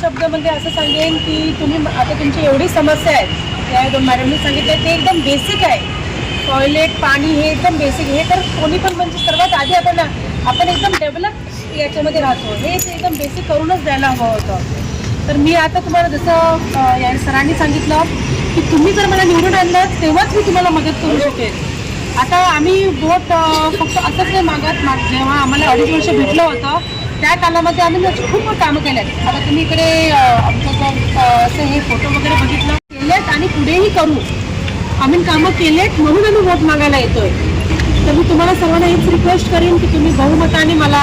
शब्दामध्ये असं सांगेन की तुम्ही आता तुमची एवढी समस्या आहेत या दोन मॅडमनी सांगितलं ते एकदम बेसिक आहे. टॉयलेट पाणी हे एकदम बेसिक, हे तर कोणी पण म्हणजे सर्वात आधी आपण एकदम डेव्हलप याच्यामध्ये राहतो, हे एकदम बेसिक करूनच द्यायला हवं होतं. तर मी आता तुम्हाला जसं या सरांनी सांगितलं की तुम्ही जर मला निवडून आणलं तेव्हाच मी तुम्हाला मदत करू शकेल. आता आम्ही वोट फक्त असंच नाही मागत, जेव्हा आम्हाला 2.5 वर्ष भेटलं होतं त्या कालामध्ये आम्ही खूप कामं केल्यात. आता तुम्ही इकडे आमचं जर असं हे फोटो वगैरे बघितलं केलेत आणि पुढेही करू, आम्ही कामं केलेत म्हणून आम्ही वोट मागायला येतोय. तर मी तुम्हाला सर्वांना हेच रिक्वेस्ट करेन की तुम्ही बहुमताने मला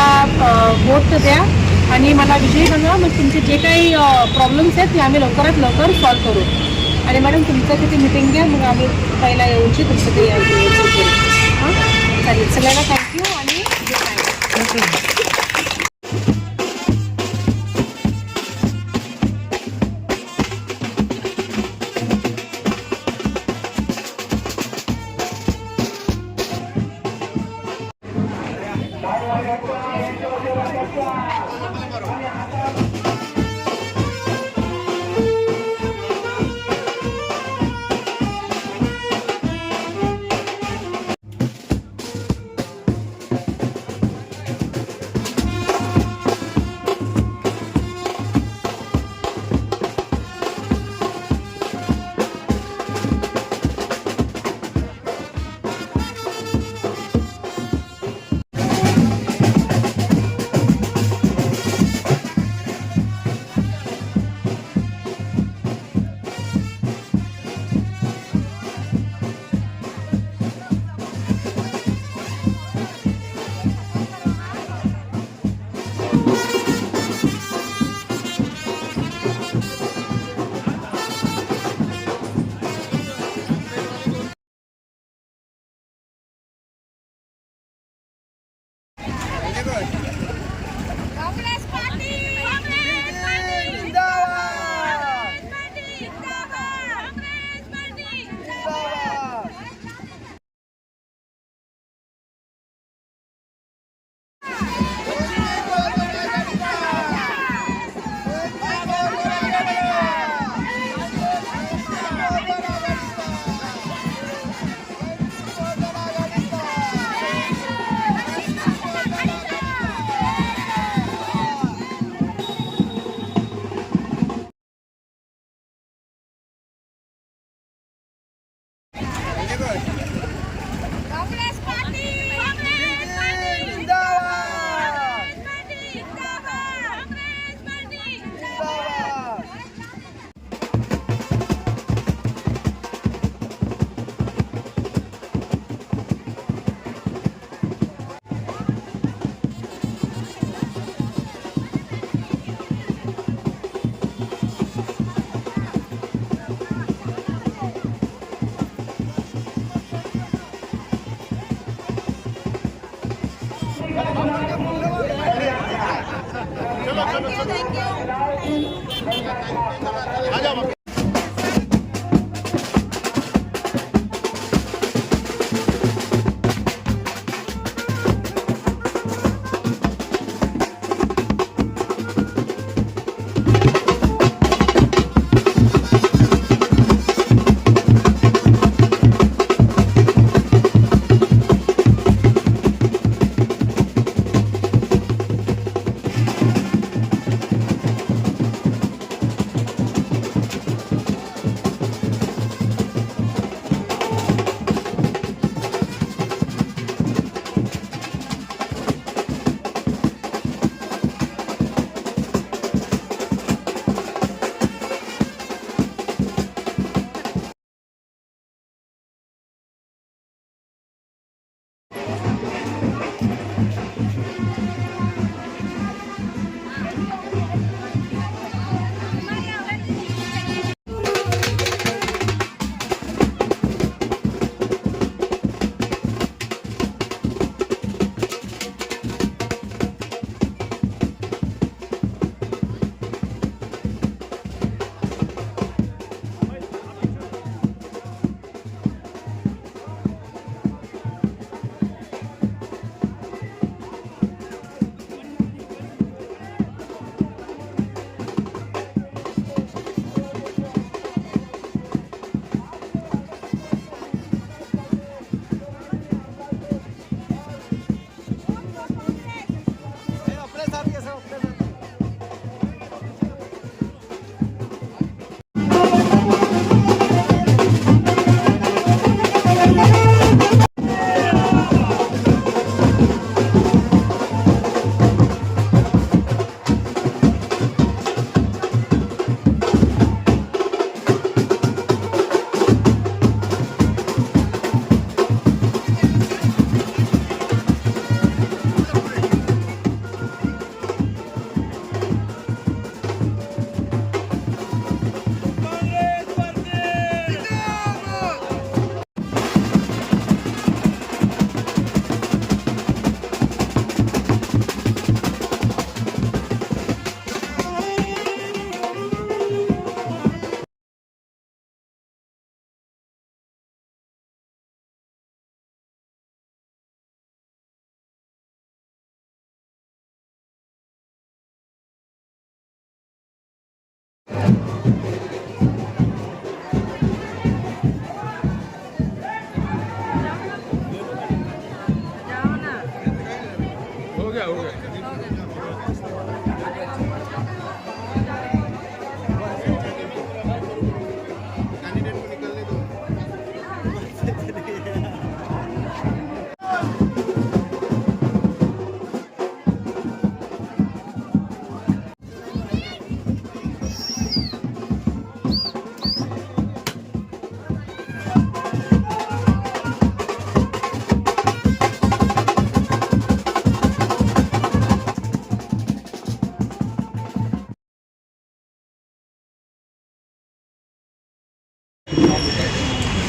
वोट द्या आणि मला विजयी बनवा. मग तुमचे जे काही प्रॉब्लेम्स आहेत ते आम्ही लवकरात लवकर सॉल्व्ह करू. आणि मॅडम तुमचं किती मिटिंग घ्या, मग आम्ही पहिला येऊची तुमचं ते हां चालेल. सगळ्यांना थँक्यू आणि थँक्यू.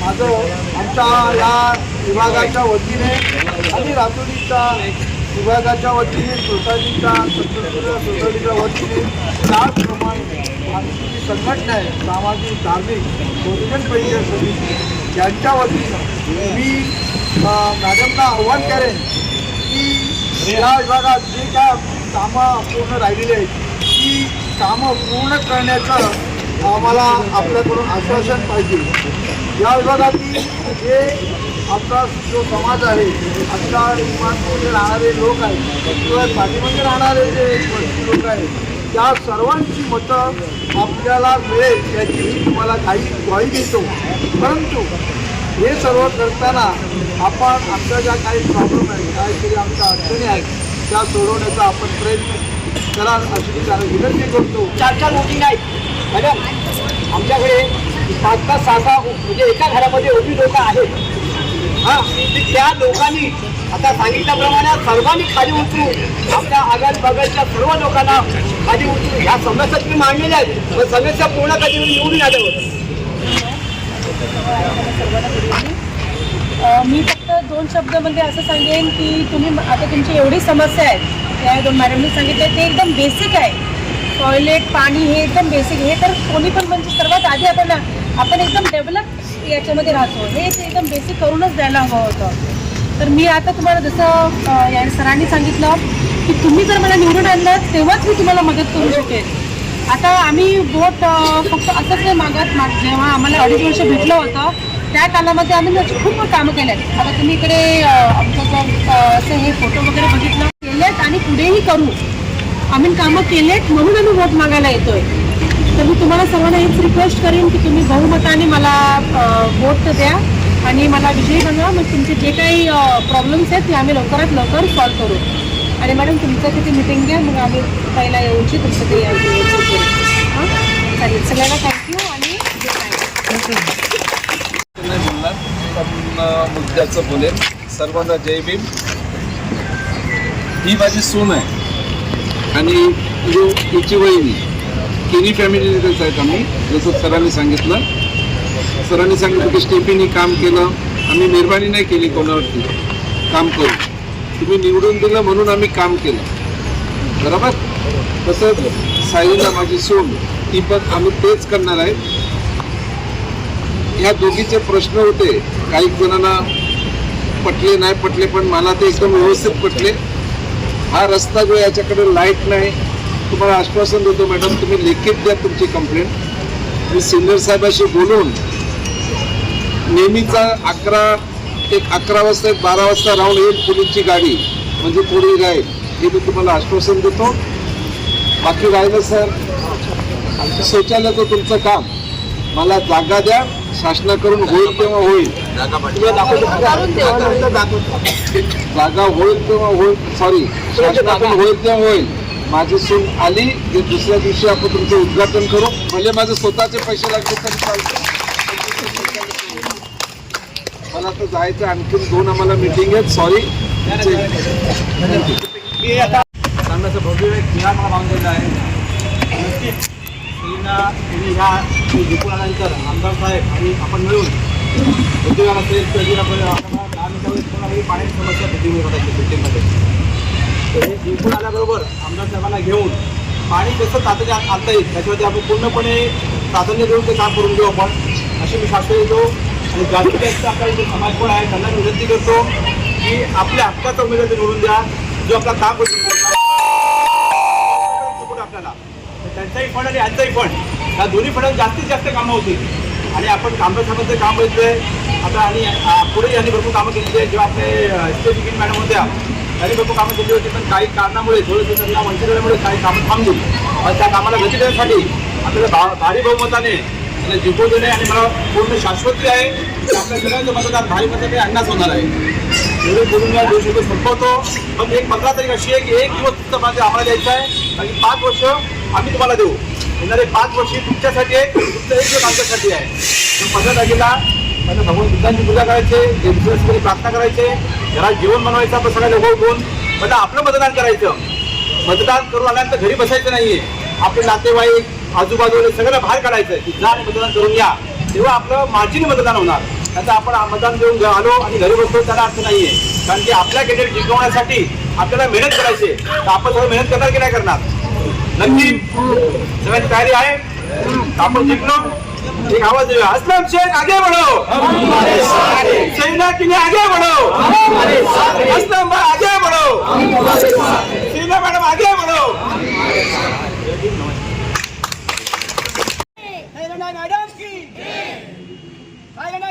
माझं आमच्या या विभागाच्या वतीने आणि रातोडीच्या विभागाच्या वतीने सोसायटीच्या सोसायटीच्या वतीने त्याचप्रमाणे आमची जी संघटना आहे सामाजिक धार्मिक बहुजन पेन्शन समिती यांच्या वतीनं मी मॅडमना आव्हान करेन की या विभागात जे काय कामं पूर्ण राहिलेली आहेत ती कामं पूर्ण करण्याचं आम्हाला आपल्याकडून आश्वासन पाहिजे. या विभागातील जे आपला जो समाज आहे, आमच्या विमानमध्ये राहणारे लोक आहेत किंवा पाठीमध्ये राहणारे जे लोक आहेत, त्या सर्वांची मतं आपल्याला मिळेल याची मी तुम्हाला काही ग्वाही देतो. परंतु हे सर्व करताना आपण आमच्या ज्या काही प्रॉब्लेम आहेत, काहीतरी आमच्या अडचणी आहेत त्या सोडवण्याचा आपण प्रयत्न कराल अशी मी विनंती करतो. 4 वोटिंग आहेत मॅडम. आमच्याकडे 5-5, 6-6 म्हणजे एका घरामध्ये एवढी लोक आहेत. हां, त्या लोकांनी आता सांगितल्याप्रमाणे सर्वांनी खाली उतरू, आपल्या आगल बगलच्या सर्व लोकांना खाली उतरू. ह्या समस्या तुम्ही मांडलेल्या आहेत, पण समस्या पूर्ण कधी निवडून आल्यावर मी फक्त 2 शब्दामध्ये असं सांगेन की तुम्ही आता तुमची एवढी समस्या आहेत त्या 2 मॅडमनी सांगितले ते एकदम बेसिक आहे. टॉयलेट, पाणी हे एकदम बेसिक. हे तर कोणी पण म्हणजे सर्वात आधी आपण एकदम डेव्हलप याच्यामध्ये राहतो. हे एकदम बेसिक करूनच द्यायला हवं होतं. तर मी आता तुम्हाला जसं या सरांनी सांगितलं की तुम्ही जर मला निवडून आणलं तेव्हाच मी तुम्हाला मदत करू शकेन. आता आम्ही वोट फक्त असंच नाही मागत. जेव्हा आम्हाला 2.5 वर्ष भेटलं होतं त्या कालामध्ये आम्ही खूप कामं केल्यात. आता तुम्ही इकडे आमचं जर असं हे फोटो वगैरे बघितलं केलेत आणि पुढेही करू. आम्ही कामं केलेत म्हणून आम्ही वोट मागायला येतोय. तर मी तुम्हाला सर्वांना हेच रिक्वेस्ट करेन की तुम्ही बहुमताने मला वोट द्या आणि मला विजयी बनवा. मग तुमचे जे काही प्रॉब्लेम्स आहेत ते आम्ही लवकरात लवकर सॉल्व्ह करू. आणि मॅडम तुमचं किती मिटिंग घ्या, मग आम्ही पहिला येऊनची तुमचं ते हां चालेल. सगळ्यांना थँक्यू आणि नाही बोलणार पण मुद्द्याचं बोलेन. सर्वांना जय भीम. ही माझी सून आहे आणि जो तिची वहिनी तिन्ही फॅमिलीतच आहेत आम्ही. जसं सरांनी सांगितलं की स्टेफीनी काम केलं. आम्ही मेहरबानी नाही केली कोणावरती काम करू. तुम्ही निवडून दिलं म्हणून आम्ही काम केलं, बरोबर. तसंच साईला माझी सून ती पण आम्ही तेच करणार आहे. ह्या दोघीचे प्रश्न होते, काही जणांना पटले नाही पटले, पण मला ते एकदम व्यवस्थित पटले. हा रस्ता जो याच्याकडे लाईट नाही, तुम्हाला आश्वासन देतो मॅडम तुम्ही लिखित द्या तुमची कंप्लेंट. मी सिनियर साहेबाशी बोलून नेहमीचा 11 वाजता 12 वाजता राऊंड येईल पोलीसची गाडी, म्हणजे पुढे राहील हे मी तुम्हाला आश्वासन देतो. बाकी राहिलं सर शौचालयाचं तुमचं काम, मला जागा द्या. शासनाकडून होईल तेव्हा होईल, जागा होईल तेव्हा होईल, सॉरी शासनाकडून होईल तेव्हा होईल. माझी सून आली की दुसऱ्या दिवशी आपण तुमचं उद्घाटन करू. म्हणजे माझे स्वतःचे पैसे लागले तरी चालते. मला तर जायचं, आणखीन 2 आम्हाला मिटिंग आहेत. सॉरी. मी आता सांगण्याचं भव्य क्रिया मला बांधलेला आहे. नक्कीच ह्या जिंकून आल्यानंतर आमदार साहेब आणि आपण मिळून उद्योगाला असेल तर पाण्याची समस्या बिल्डिंगमध्ये. तर हे जिंकून आल्याबरोबर आमदार साहेबांना घेऊन पाणी कसं तातडीने आणता येईल त्याच्यावरती आपण पूर्णपणे प्राधान्य देऊन ते काम करून घेऊ आपण, अशी मी शास्त्र येतो. आणि जास्तीत जास्त आपला जो समाज पण आहे त्यांना विनंती करतो की आपल्या हक्काचा उमेदवार निवडून द्या, जो आपला काम करून आपल्याला त्यांचाही फंड आणि यांचाही फंड या दोन्ही फळ्यात जास्तीत जास्त कामं होतील आणि आपण कामराजांचं काम बघितलंय आता आणि पुढे यांनी भरपूर कामं केलेली आहे. जेव्हा आपले स्टेट तिकीट मॅडम होत्या त्यांनी भरपूर कामं केली होती, पण काही कारणामुळे थोडंसं त्यांना वंचित झाल्यामुळे काही कामं थांबली. पण त्या कामाला गती देण्यासाठी आपल्याला भारी बहुमताने त्याला जिंकून देणे आणि मला पूर्ण शाश्वती आहे की आपल्या सगळ्यांचं मतदान भारी मताने अण्णाच होणार आहे. एवढे बोलून या 2 शब्द संपवतो. पण एक 15 तारीख अशी आहे की 1 दिवस तुमचं माझे आम्हाला द्यायचं आहे, कारण की 5 वर्ष आम्ही तुम्हाला देऊ. येणारे 5 वर्षी तुमच्यासाठी आहे, तुमचं 1 दिवस आमच्यासाठी आहे. 15 तारखेला मला भगवान बुद्धांची पूजा करायचे, देवस्वरी प्रार्थना करायचे, घरात जेवण बनवायचं, आपण सगळ्या लोक उठून मला आपलं मतदान करायचं. मतदान करून आल्यानंतर घरी बसायचं नाहीये. आपले नातेवाईक आजूबाजूला सगळं बाहेर काढायचं की जा आणि मतदान करून या. तेव्हा आपलं मार्जिनी मतदान होणार. त्याचा आपण मतदान देऊन आलो आणि घरी बसतो त्याला अर्थ नाहीये, कारण की आपल्या कॅन्डिडेट जिंकवण्यासाठी आपल्याला मेहनत करायची. तर आपण सगळं मेहनत करणार की नाही करणार? नक्की सगळ्यांची तयारी आहे. आपण जिंकलो. एक आवाज देऊया, असलम शेख आगे बढ़ो, सेना के लिए आगे बढ़ो, असलम भाई आगे बढ़ो, सेना मैडम आगे बढ़ो. मैडम की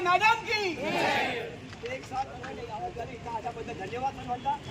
मैडम की एक साथ धन्यवाद.